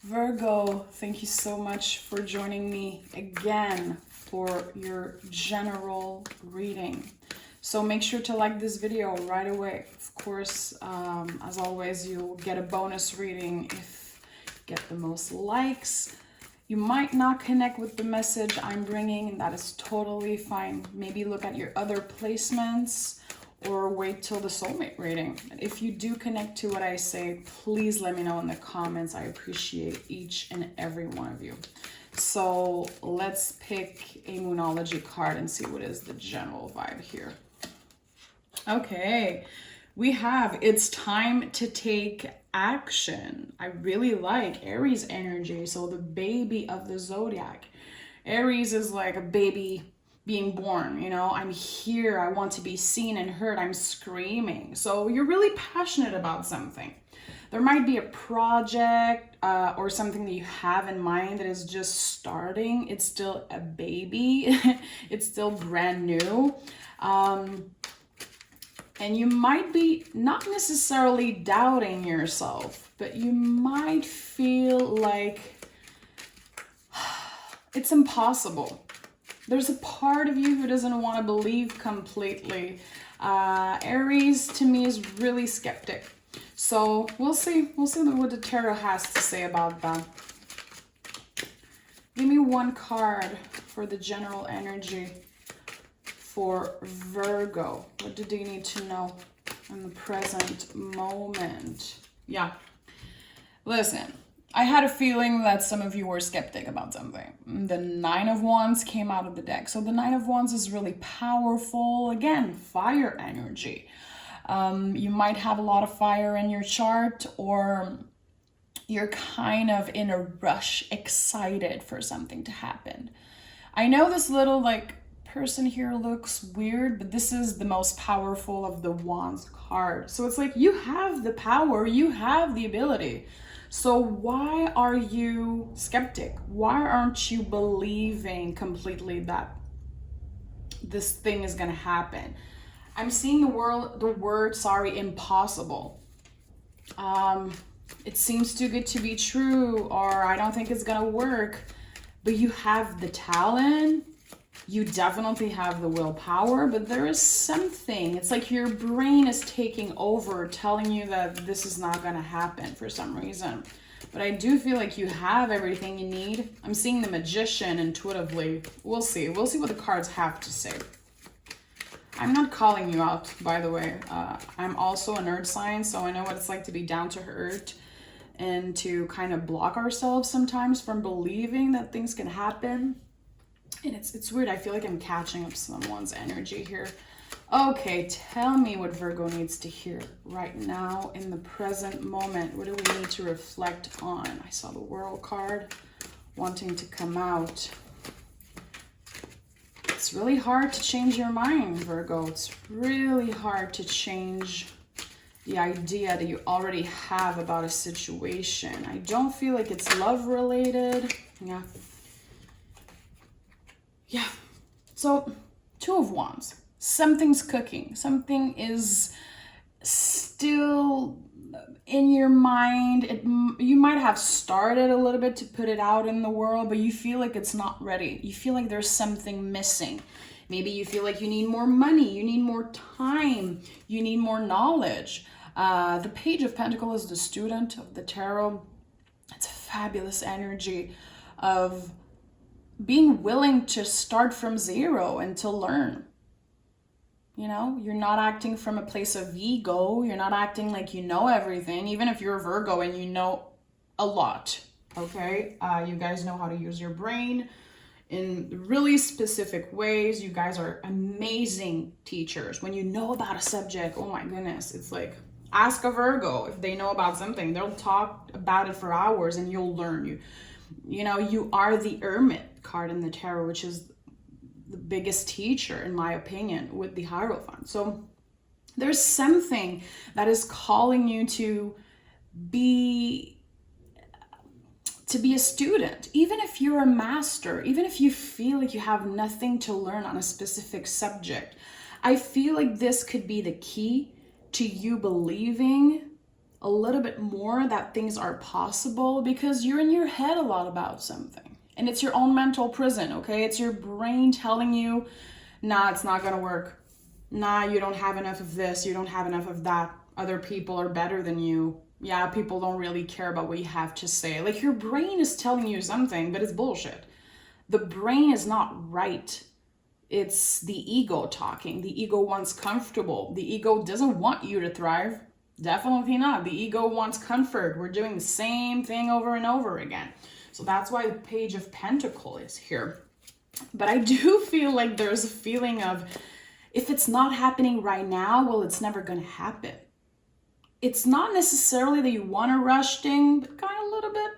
Virgo, thank you so much for joining me again for your general reading. So make sure to like this video right away. Of course, as always, you'll get a bonus reading if you get the most likes. You might not connect with the message I'm bringing, and that is totally fine. Maybe look at your other placements or wait till the soulmate reading. If you do connect to what I say, please let me know in the comments. I appreciate each and every one of you. So let's pick a Moonology card and see what is the general vibe here. Okay, we have it's time to take action. I really like Aries energy. So the baby of the zodiac. Aries is like a baby being born, you know, I'm here, I want to be seen and heard, I'm screaming. So you're really passionate about something. There might be a project or something that you have in mind that is just starting. It's still a baby, it's still brand new. And you might be not necessarily doubting yourself, but you might feel like it's impossible. There's a part of you who doesn't want to believe completely. Aries to me is really skeptic. So we'll see what the tarot has to say about that. Give me one card for the general energy for Virgo. What do they need to know in the present moment? Yeah. Listen, I had a feeling that some of you were skeptic about something. The Nine of Wands came out of the deck. So the Nine of Wands is really powerful. Again, fire energy. You might have a lot of fire in your chart, or you're kind of in a rush, excited for something to happen. I know this little person here looks weird, but this is the most powerful of the Wands card. So it's like you have the power, you have the ability. So why are you skeptic? Why aren't you believing completely that this thing is gonna happen? I'm seeing the word impossible. It seems too good to be true, or I don't think it's gonna work. But you have the talent, you definitely have the willpower, but there is something, it's like your brain is taking over, telling you that this is not gonna happen for some reason. But I do feel like you have everything you need. I'm seeing the Magician intuitively. We'll see what the cards have to say. I'm not calling you out, by the way. I'm also an earth sign, so I know what it's like to be down to earth and to kind of block ourselves sometimes from believing that things can happen. And it's weird. I feel like I'm catching up someone's energy here. Okay, tell me what Virgo needs to hear right now in the present moment. What do we need to reflect on? I saw the World card wanting to come out. It's really hard to change your mind, Virgo. It's really hard to change the idea that you already have about a situation. I don't feel like it's love related. Yeah. So, Two of Wands. Something's cooking. Something is still in your mind. You might have started a little bit to put it out in the world, but you feel like it's not ready. You feel like there's something missing. Maybe you feel like you need more money, you need more time, you need more knowledge. The Page of Pentacles is the student of the tarot. It's a fabulous energy of being willing to start from zero and to learn. You know, you're not acting from a place of ego. You're not acting like you know everything, even if you're a Virgo and you know a lot, okay? You guys know how to use your brain in really specific ways. You guys are amazing teachers. When you know about a subject, oh my goodness, it's like, ask a Virgo if they know about something. They'll talk about it for hours and you'll learn. You know, you are the Hermit card in the tarot, which is the biggest teacher, in my opinion, with the Hierophant. So there's something that is calling you to be a student, even if you're a master, even if you feel like you have nothing to learn on a specific subject. I feel like this could be the key to you believing a little bit more that things are possible because you're in your head a lot about something. And it's your own mental prison, okay? It's your brain telling you, nah, it's not gonna work. Nah, you don't have enough of this, you don't have enough of that. Other people are better than you. Yeah, people don't really care about what you have to say. Like, your brain is telling you something, but it's bullshit. The brain is not right. It's the ego talking. The ego wants comfortable. The ego doesn't want you to thrive. Definitely not. The ego wants comfort. We're doing the same thing over and over again. So that's why the Page of Pentacles is here. But I do feel like there's a feeling of, if it's not happening right now, well, it's never going to happen. It's not necessarily that you want to rush things, but kind of a little bit.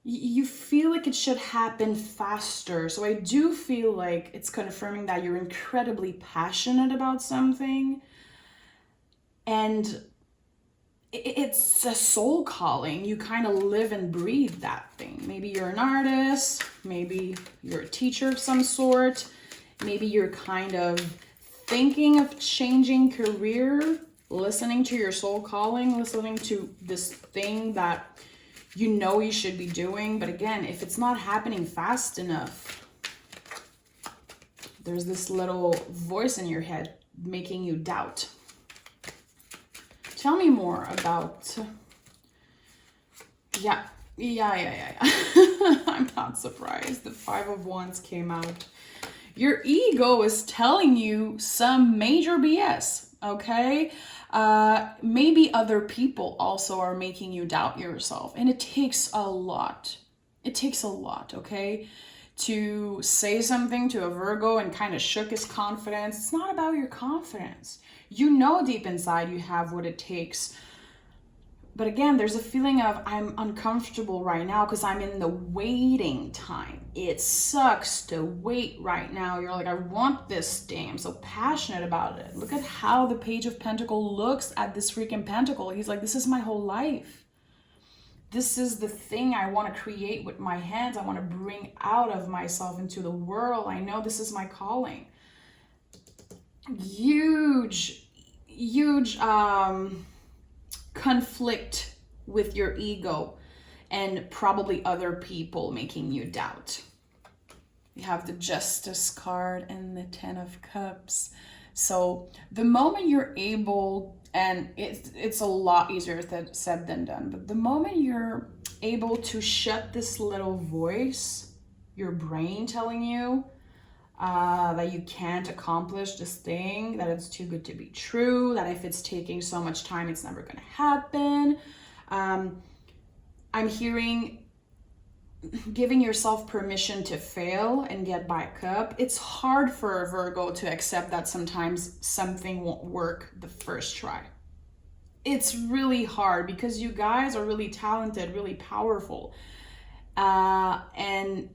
You feel like it should happen faster. So I do feel like it's confirming that you're incredibly passionate about something. And it's a soul calling. You kind of live and breathe that thing. Maybe you're an artist. Maybe you're a teacher of some sort. Maybe you're kind of thinking of changing career, listening to your soul calling, listening to this thing that you know you should be doing. But again, if it's not happening fast enough, there's this little voice in your head making you doubt. Tell me more about, yeah. I'm not surprised. The Five of Wands came out. Your ego is telling you some major BS, okay? Maybe other people also are making you doubt yourself. And it takes a lot. It takes a lot, okay? To say something to a Virgo and kind of shook his confidence. It's not about your confidence. You know deep inside you have what it takes. But again, there's a feeling of, I'm uncomfortable right now because I'm in the waiting time. It sucks to wait right now. You're like, I want this thing. I'm so passionate about it. Look at how the Page of Pentacles looks at this freaking pentacle. He's like, this is my whole life. This is the thing I want to create with my hands. I want to bring out of myself into the world. I know this is my calling. Huge conflict with your ego and probably other people making you doubt. You have the Justice card and the Ten of Cups. So the moment you're able, and it's a lot easier said than done, but the moment you're able to shut this little voice, your brain telling you that you can't accomplish this thing, that it's too good to be true, that if it's taking so much time, it's never going to happen. I'm hearing giving yourself permission to fail and get back up. It's hard for a Virgo to accept that sometimes something won't work the first try. It's really hard because you guys are really talented, really powerful. And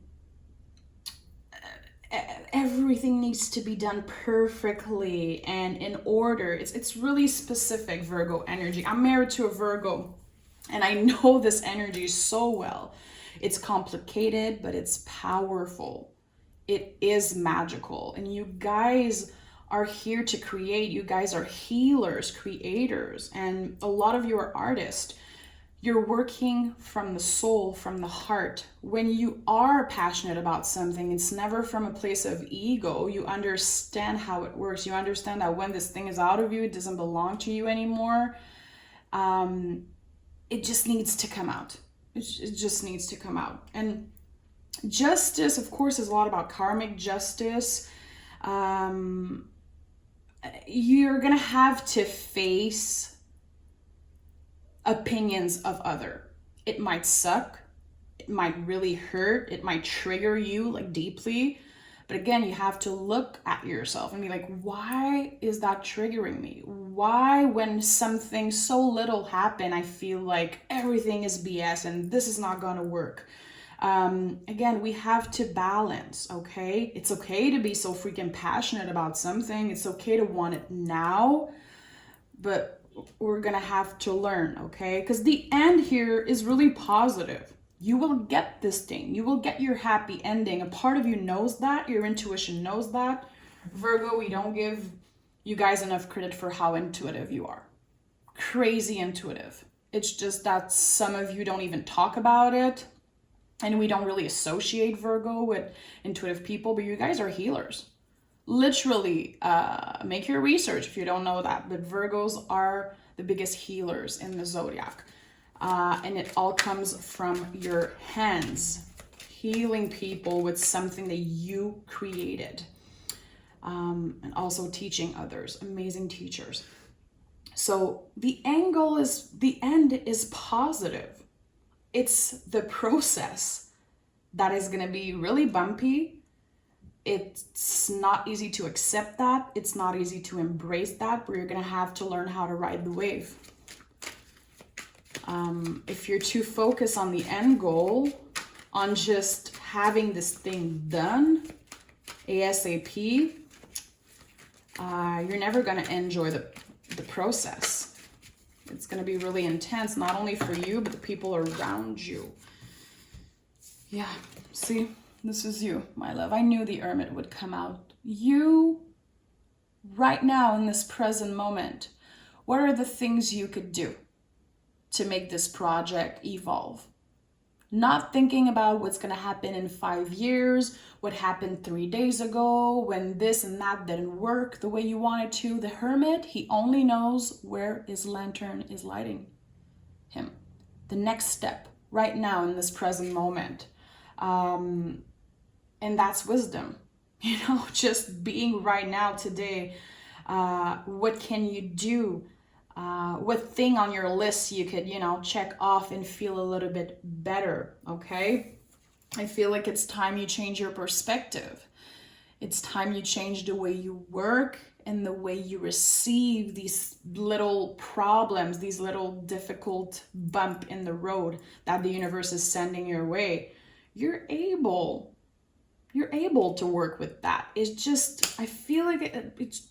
everything needs to be done perfectly and in order. It's really specific Virgo energy. I'm married to a Virgo and I know this energy so well. It's complicated, but it's powerful. It is magical. And you guys are here to create. You guys are healers, creators, and a lot of you are artists. You're working from the soul, from the heart. When you are passionate about something, it's never from a place of ego. You understand how it works. You understand that when this thing is out of you, it doesn't belong to you anymore. It just needs to come out. It just needs to come out. And justice, of course, is a lot about karmic justice. You're going to have to face opinions of other. It might suck. It might really hurt. It might trigger you like deeply. But again, you have to look at yourself and be like, why is that triggering me? Why, when something so little happened, I feel like everything is BS and this is not gonna work? Again, we have to balance, okay? It's okay to be so freaking passionate about something. It's okay to want it now, but we're gonna have to learn, okay? Because the end here is really positive. You will get this thing. You will get your happy ending. A part of you knows that. Your intuition knows that. Virgo, we don't give you guys enough credit for how intuitive you are. Crazy intuitive. It's just that some of you don't even talk about it. And we don't really associate Virgo with intuitive people, but you guys are healers. Literally, make your research if you don't know that. But Virgos are the biggest healers in the zodiac. And it all comes from your hands. Healing people with something that you created. And also teaching others. Amazing teachers. So the end is positive. It's the process that is going to be really bumpy. It's not easy to accept that. It's not easy to embrace that, but you're going to have to learn how to ride the wave. If you're too focused on the end goal, on just having this thing done ASAP, you're never going to enjoy the process. It's going to be really intense, not only for you, but the people around you. Yeah, see, this is you, my love. I knew the Hermit would come out. You, right now in this present moment, what are the things you could do to make this project evolve? Not thinking about what's going to happen in 5 years, what happened 3 days ago, when this and that didn't work the way you wanted to. The Hermit, he only knows where his lantern is lighting him. The next step, right now in this present moment. And that's wisdom. You know, just being right now today. What can you do? What thing on your list you could, check off and feel a little bit better, okay? I feel like it's time you change your perspective. It's time you change the way you work and the way you receive these little problems, these little difficult bump in the road that the universe is sending your way. You're able to work with that. It's just, I feel like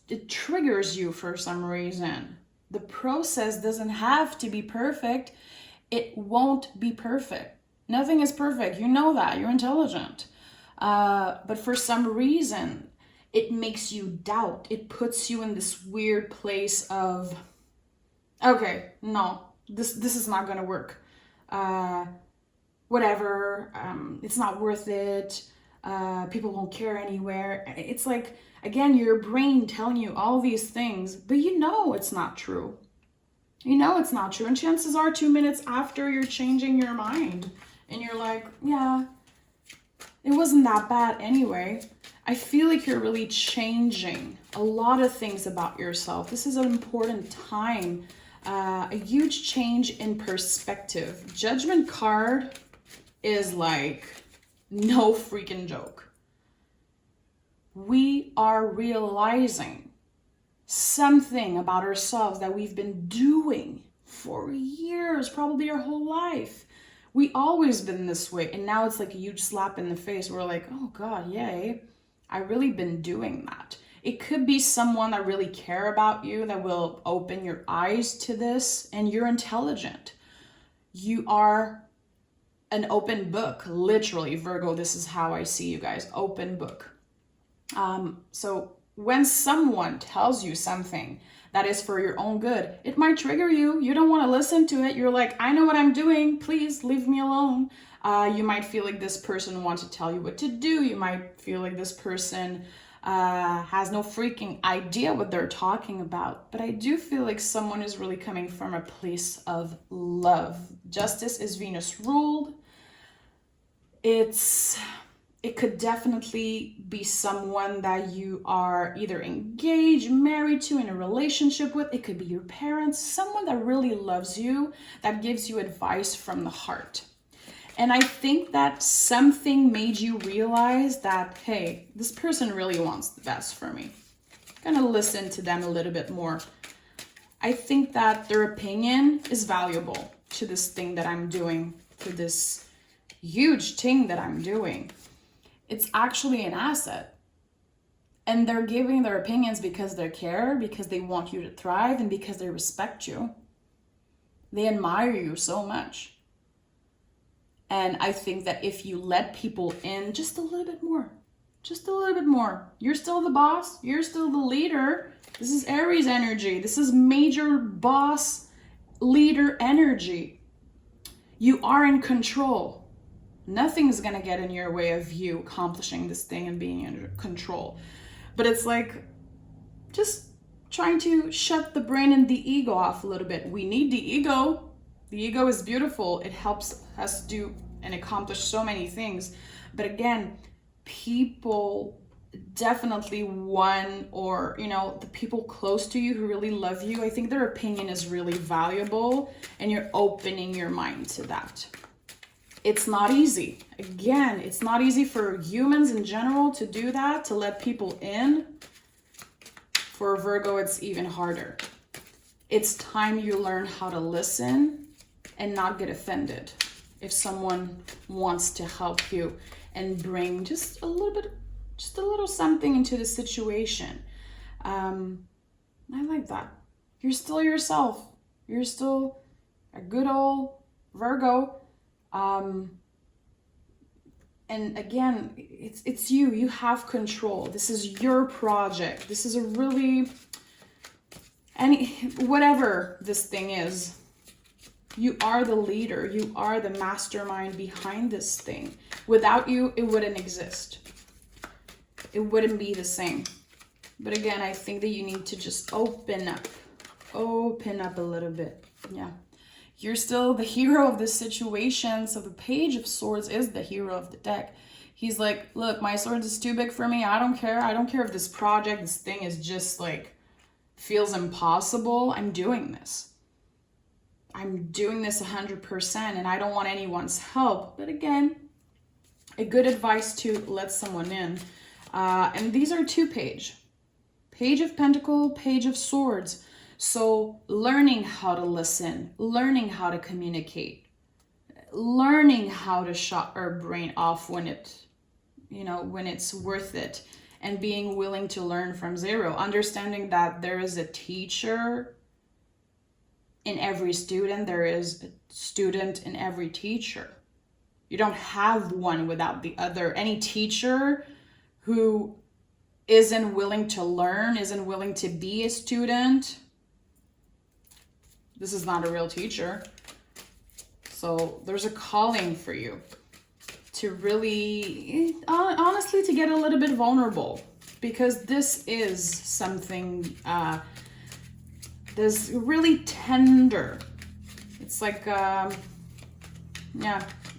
it triggers you for some reason. The process doesn't have to be perfect. It won't be perfect. Nothing is perfect. You know that. You're intelligent. But for some reason, it makes you doubt. It puts you in this weird place of, okay, no, this is not going to work. Whatever. It's not worth it. People won't care anywhere. It's like, again, your brain telling you all these things, but you know it's not true. You know it's not true. And chances are 2 minutes after you're changing your mind and you're like, yeah, it wasn't that bad anyway. I feel like you're really changing a lot of things about yourself. This is an important time. A huge change in perspective. Judgment card is like no freaking joke. We are realizing something about ourselves that we've been doing for years, probably our whole life. We always been this way, and now it's like a huge slap in the face. We're like, oh God, yay, I really been doing that. It could be someone that really care about you that will open your eyes to this, and you're intelligent. You are an open book, literally, Virgo. This is how I see you guys, open book. So when someone tells you something that is for your own good, it might trigger you. You don't want to listen to it. You're like, I know what I'm doing. Please leave me alone. You might feel like this person wants to tell you what to do. You might feel like this person has no freaking idea what they're talking about. But I do feel like someone is really coming from a place of love. Justice is Venus ruled. It could definitely be someone that you are either engaged, married to, in a relationship with. It could be your parents, someone that really loves you, that gives you advice from the heart. And I think that something made you realize that, hey, this person really wants the best for me. I'm gonna listen to them a little bit more. I think that their opinion is valuable to this thing that I'm doing, to this huge thing that I'm doing. It's actually an asset. And they're giving their opinions because they care, because they want you to thrive, and because they respect you. They admire you so much. And I think that if you let people in just a little bit more, you're still the boss, you're still the leader. This is Aries energy. This is major boss leader energy. You are in control. Nothing's gonna get in your way of you accomplishing this thing and being in control. But it's like just trying to shut the brain and the ego off a little bit. We need the ego. The ego is beautiful. It helps us do and accomplish so many things. But again, people definitely the people close to you who really love you, I think their opinion is really valuable, and you're opening your mind to that. It's not easy. Again, it's not easy for humans in general to do that, to let people in. For Virgo, it's even harder. It's time you learn how to listen and not get offended if someone wants to help you and bring just a little something into the situation. I like that. You're still yourself. You're still a good old Virgo. And again, it's you. You have control. This is your project. This is a really, whatever this thing is, you are the leader. You are the mastermind behind this thing. Without you, it wouldn't exist. It wouldn't be the same. But again, I think that you need to just open up a little bit. Yeah. You're still the hero of this situation. So the Page of Swords is the hero of the deck. He's like, look, my sword is too big for me. I don't care. I don't care if this project, this thing is just like, feels impossible. I'm doing this. I'm doing this 100% and I don't want anyone's help. But again, a good advice to let someone in. And these are two Page of Pentacle, Page of Swords. So learning how to listen, learning how to communicate, learning how to shut our brain off when it's worth it, and being willing to learn from zero, understanding that there is a teacher in every student, there is a student in every teacher. You don't have one without the other. Any teacher who isn't willing to learn, isn't willing to be a student, this is not a real teacher. So there's a calling for you to really, honestly, to get a little bit vulnerable, because this is something that's really tender. It's like,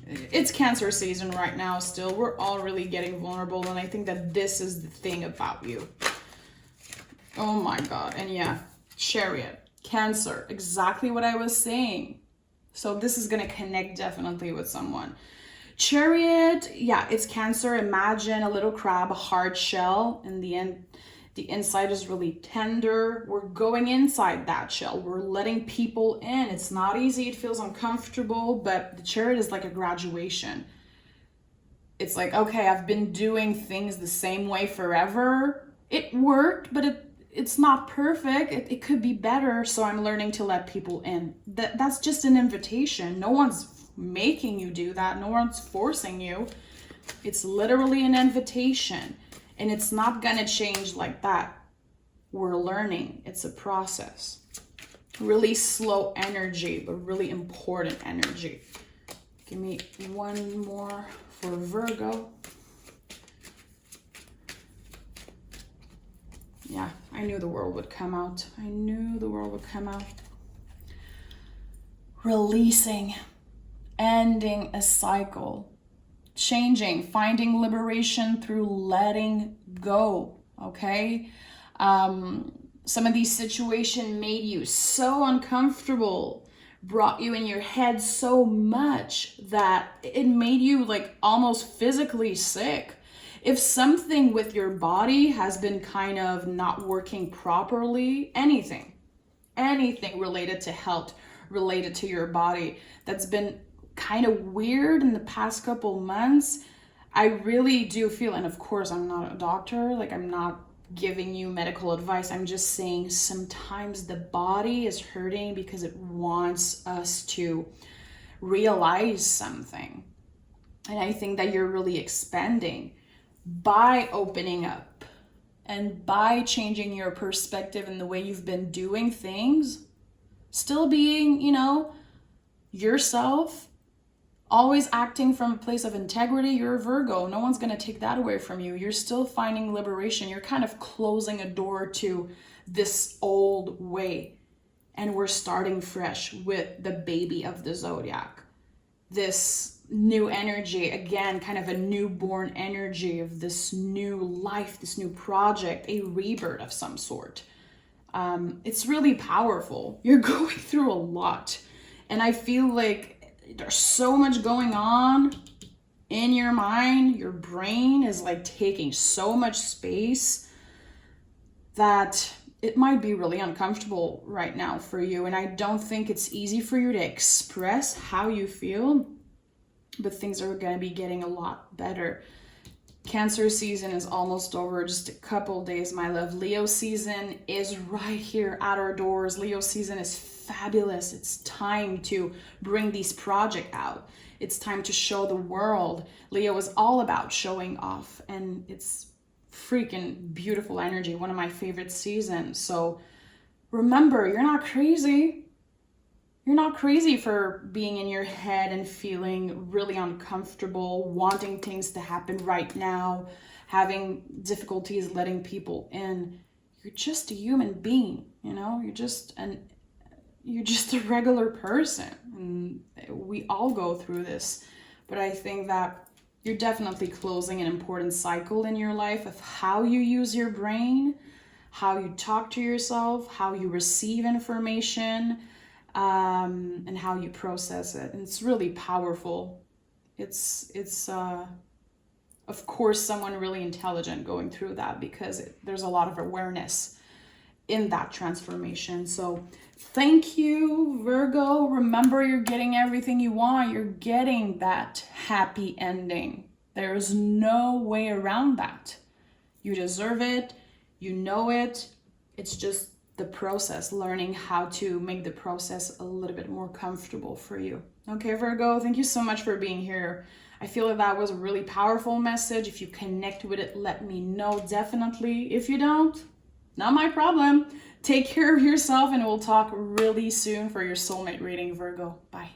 it's Cancer season right now still. We're all really getting vulnerable, and I think that this is the thing about you. Oh my God. And yeah, Chariot. Cancer, exactly what I was saying. So this is going to connect definitely with someone. Chariot, yeah, it's Cancer. Imagine a little crab, a hard shell. In the end, the inside is really tender. We're going inside that shell. We're letting people in. It's not easy. It feels uncomfortable, but the Chariot is like a graduation. It's like, okay, I've been doing things the same way forever. It worked, but it's not perfect. It could be better. So I'm learning to let people in. That's just an invitation. No one's making you do that. No one's forcing you. It's literally an invitation. And it's not gonna change like that. We're learning. It's a process. Really slow energy, but really important energy. Give me one more for Virgo. Yeah, I knew the world would come out. I knew the world would come out. Releasing, ending a cycle, changing, finding liberation through letting go, okay? Some of these situations made you so uncomfortable, brought you in your head so much that it made you like almost physically sick. If something with your body has been kind of not working properly, anything related to health, related to your body, that's been kind of weird in the past couple months, I really do feel, and of course I'm not a doctor, like I'm not giving you medical advice, I'm just saying sometimes the body is hurting because it wants us to realize something. And I think that you're really expanding by opening up and by changing your perspective and the way you've been doing things. Still being, yourself, always acting from a place of integrity. You're a Virgo. No one's going to take that away from you. You're still finding liberation. You're kind of closing a door to this old way. And we're starting fresh with the baby of the zodiac. This new energy, again, kind of a newborn energy of this new life, this new project, a rebirth of some sort. It's really powerful. You're going through a lot. And I feel like there's so much going on in your mind. Your brain is like taking so much space that it might be really uncomfortable right now for you. And I don't think it's easy for you to express how you feel, but things are going to be getting a lot better. Cancer season is almost over, just a couple days, my love. Leo season is right here at our doors. Leo season is fabulous. It's time to bring these projects out. It's time to show the world. Leo is all about showing off, and it's freaking beautiful energy. One of my favorite seasons. So remember, you're not crazy. You're not crazy for being in your head and feeling really uncomfortable, wanting things to happen right now, having difficulties letting people in. You're just a human being, You're just a regular person, and we all go through this. But I think that you're definitely closing an important cycle in your life of how you use your brain, how you talk to yourself, how you receive information, and how you process it. And it's really powerful. It's of course someone really intelligent going through that, because there's a lot of awareness in that transformation. So thank you, Virgo. Remember, you're getting everything you want. You're getting that happy ending. There is no way around that. You deserve it. You know it. It's just the process, learning how to make the process a little bit more comfortable for you. Okay, Virgo, thank you so much for being here. I feel like that was a really powerful message. If you connect with it, let me know, definitely. If you don't, not my problem. Take care of yourself, and we'll talk really soon for your soulmate reading, Virgo. Bye.